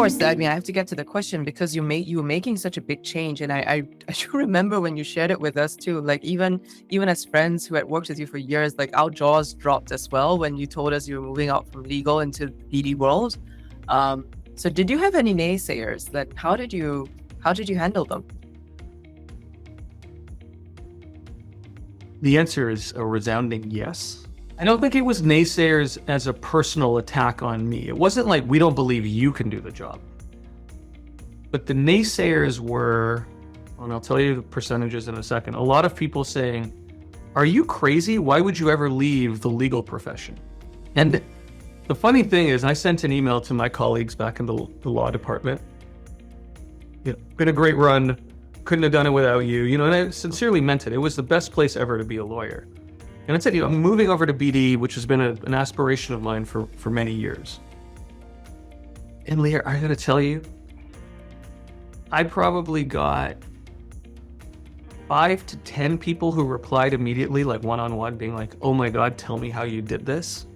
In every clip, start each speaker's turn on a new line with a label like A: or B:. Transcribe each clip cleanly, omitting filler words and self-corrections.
A: course, I mean, I have to get to the question because you were making such a big change, and I do remember when you shared it with us too. Like even as friends who had worked with you for years, like our jaws dropped as well when you told us you were moving out from legal into the BD world. So did you have any naysayers? That how did you handle them?
B: The answer is a resounding yes. I don't think it was naysayers as a personal attack on me. It wasn't like, we don't believe you can do the job. But the naysayers were, and I'll tell you the percentages in a second, a lot of people saying, are you crazy? Why would you ever leave the legal profession? And the funny thing is, I sent an email to my colleagues back in the law department. Been a great run. Couldn't have done it without you. And I sincerely meant it. It was the best place ever to be a lawyer. And I said, I'm moving over to BD, which has been an aspiration of mine for many years. And Leah, I gotta tell you, I probably got 5 to 10 people who replied immediately, like one-on-one, being like, oh my God, tell me how you did this.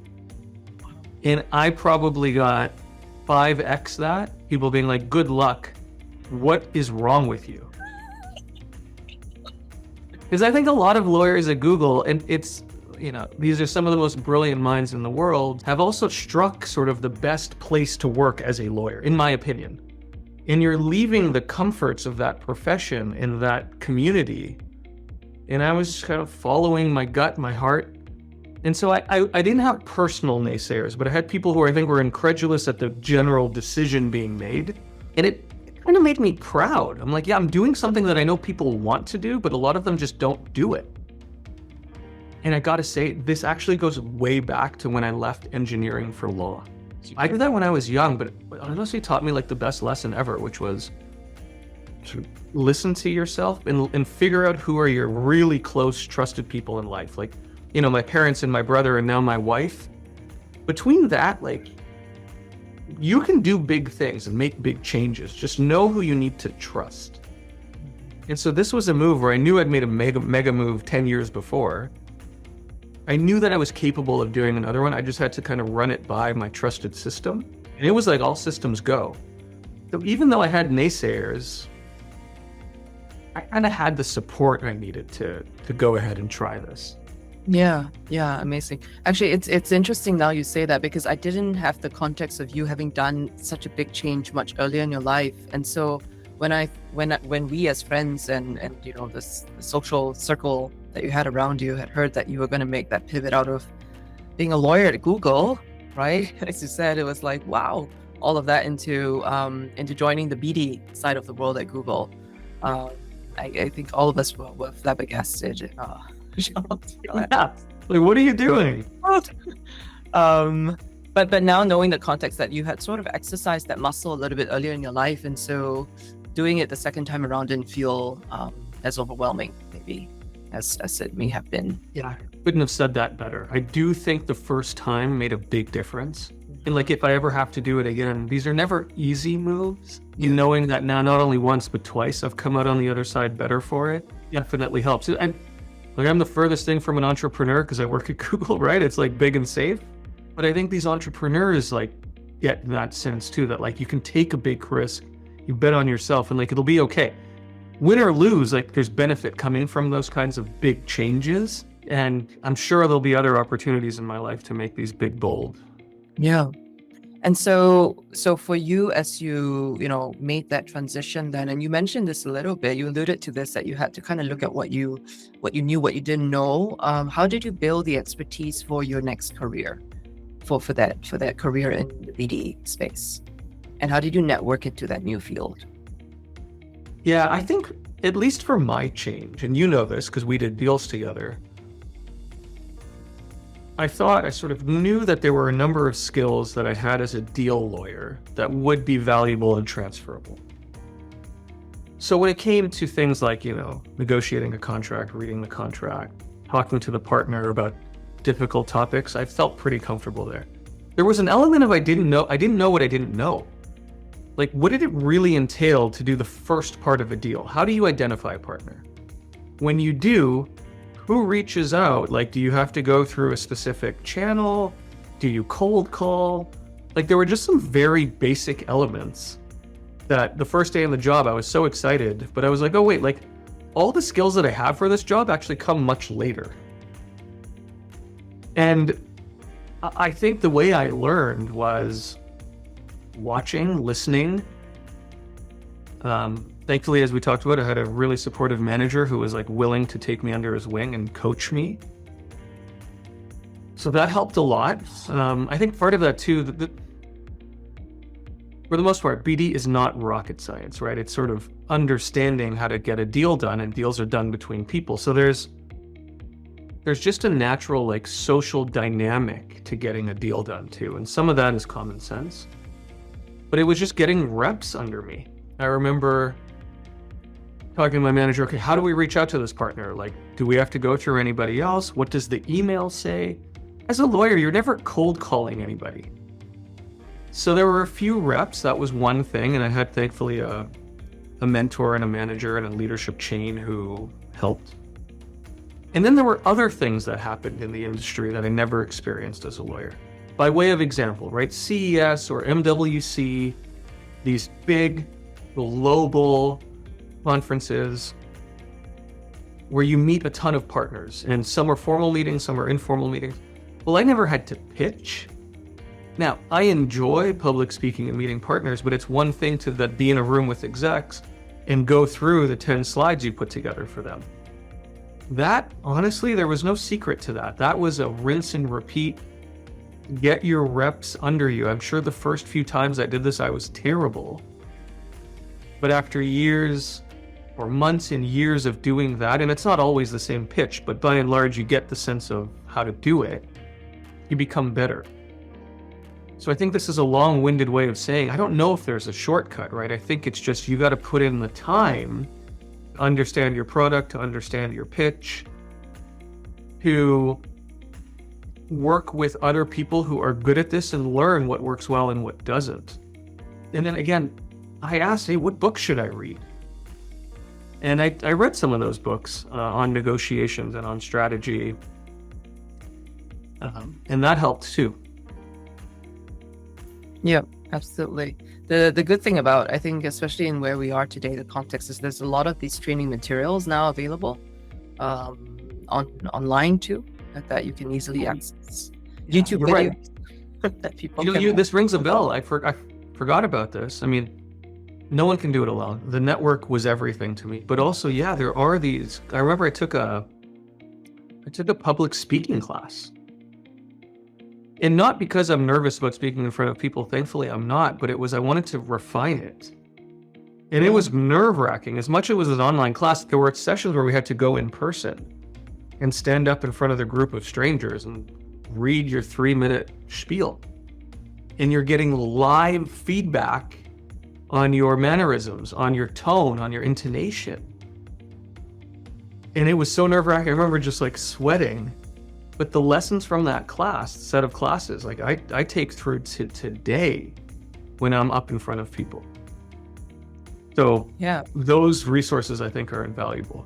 B: And I probably got 5x that, people being like, good luck. What is wrong with you? Because I think a lot of lawyers at Google, and it's, these are some of the most brilliant minds in the world, have also struck sort of the best place to work as a lawyer, in my opinion. And you're leaving the comforts of that profession in that community. And I was kind of following my gut, my heart. And so I didn't have personal naysayers, but I had people who I think were incredulous at the general decision being made. And it kind of made me proud. I'm like, yeah, I'm doing something that I know people want to do, but a lot of them just don't do it. And I gotta say, this actually goes way back to when I left engineering for law. I did that when I was young, but it honestly taught me like the best lesson ever, which was to listen to yourself and figure out who are your really close, trusted people in life. Like, my parents and my brother and now my wife. Between that, like, you can do big things and make big changes. Just know who you need to trust. And so this was a move where I knew I'd made a mega move 10 years before. I knew that I was capable of doing another one. I just had to kind of run it by my trusted system. And it was like all systems go. So even though I had naysayers, I kind of had the support I needed to go ahead and try this.
A: Yeah, amazing. Actually, it's interesting now you say that, because I didn't have the context of you having done such a big change much earlier in your life. And so when we as friends and the social circle that you had around you had heard that you were going to make that pivot out of being a lawyer at Google, right? As you said, it was like, wow, all of that into joining the BD side of the world at Google. I think all of us were flabbergasted.
B: Yeah. Like, what are you doing?
A: But now knowing the context that you had sort of exercised that muscle a little bit earlier in your life, and so doing it the second time around didn't feel as overwhelming, maybe, as it may have been.
B: Yeah, I couldn't have said that better. I do think the first time made a big difference. And like, if I ever have to do it again, these are never easy moves. Knowing that now, not only once, but twice, I've come out on the other side better for it, definitely helps. And like, I'm the furthest thing from an entrepreneur because I work at Google, right? It's like big and safe. But I think these entrepreneurs like get that sense too, that like you can take a big risk, you bet on yourself, and like it'll be okay. Win or lose, like there's benefit coming from those kinds of big changes. And I'm sure there'll be other opportunities in my life to make these big, bold.
A: Yeah. And so for you, as you made that transition then, and you mentioned this a little bit, you alluded to this, that you had to kind of look at what you knew, what you didn't know. How did you build the expertise for your next career, for that career in the BD space? And how did you network into that new field?
B: Yeah, I think at least for my change, and you know this because we did deals together, I sort of knew that there were a number of skills that I had as a deal lawyer that would be valuable and transferable. So when it came to things like, negotiating a contract, reading the contract, talking to the partner about difficult topics, I felt pretty comfortable there. There was an element of I didn't know what I didn't know. Like, what did it really entail to do the first part of a deal? How do you identify a partner? When you do, who reaches out? Like, do you have to go through a specific channel? Do you cold call? Like there were just some very basic elements that the first day on the job, I was so excited, but I was like, oh wait, like all the skills that I have for this job actually come much later. And I think the way I learned was watching, listening. Thankfully, as we talked about, I had a really supportive manager who was like willing to take me under his wing and coach me. So that helped a lot. I think part of that too, for the most part, BD is not rocket science, right? It's sort of understanding how to get a deal done, and deals are done between people. So there's just a natural like social dynamic to getting a deal done too. And some of that is common sense, but it was just getting reps under me. I remember talking to my manager, okay, how do we reach out to this partner? Like, do we have to go through anybody else? What does the email say? As a lawyer, you're never cold calling anybody. So there were a few reps, that was one thing, and I had thankfully a mentor and a manager and a leadership chain who helped. And then there were other things that happened in the industry that I never experienced as a lawyer. By way of example, right, CES or MWC, these big global conferences where you meet a ton of partners, and some are formal meetings, some are informal meetings. Well, I never had to pitch. Now, I enjoy public speaking and meeting partners, but it's one thing to be in a room with execs and go through the 10 slides you put together for them. That, honestly, there was no secret to that. That was a rinse and repeat. Get your reps under you. I'm sure the first few times I did this, I was terrible. But after years or months and years of doing that, and it's not always the same pitch, but by and large, you get the sense of how to do it, you become better. So I think this is a long-winded way of saying, I don't know if there's a shortcut, right? I think it's just you got to put in the time to understand your product, to understand your pitch, to work with other people who are good at this and learn what works well and what doesn't. And then again, I asked, hey, what books should I read? And I read some of those books on negotiations and on strategy. And that helped too.
A: Yeah, absolutely. The good thing about, I think, especially in where we are today, the context is there's a lot of these training materials now available online too, that you can easily access. YouTube videos
B: right.
A: that people can
B: this rings a bell. I forgot about this. I mean, no one can do it alone. The network was everything to me. But also, yeah, there are these. I remember I took a public speaking class. And not because I'm nervous about speaking in front of people. Thankfully, I'm not. But I wanted to refine it. And it was nerve-wracking. As much as it was an online class, there were sessions where we had to go in person and stand up in front of the group of strangers and read your 3-minute spiel. And you're getting live feedback on your mannerisms, on your tone, on your intonation. And it was so nerve-wracking. I remember just like sweating. But the lessons from that set of classes, like I take through to today when I'm up in front of people. So
A: yeah,
B: those resources I think are invaluable.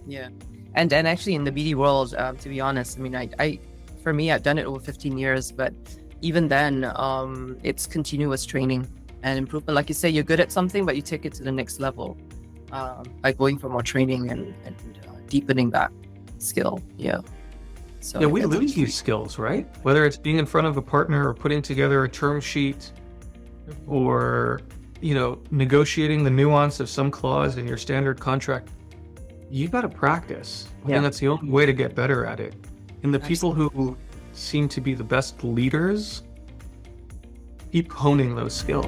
A: Yeah. And actually in the BD world, to be honest, I mean, for me, I've done it over 15 years, but even then, it's continuous training and improvement. Like you say, you're good at something, but you take it to the next level by going for more training and deepening that skill. Yeah. So
B: yeah, we lose these skills, right? Whether it's being in front of a partner or putting together a term sheet or, negotiating the nuance of some clause in your standard contract, you got to practice.
A: Yeah.
B: And that's the only way to get better at it. And the people who seem to be the best leaders keep honing those skills.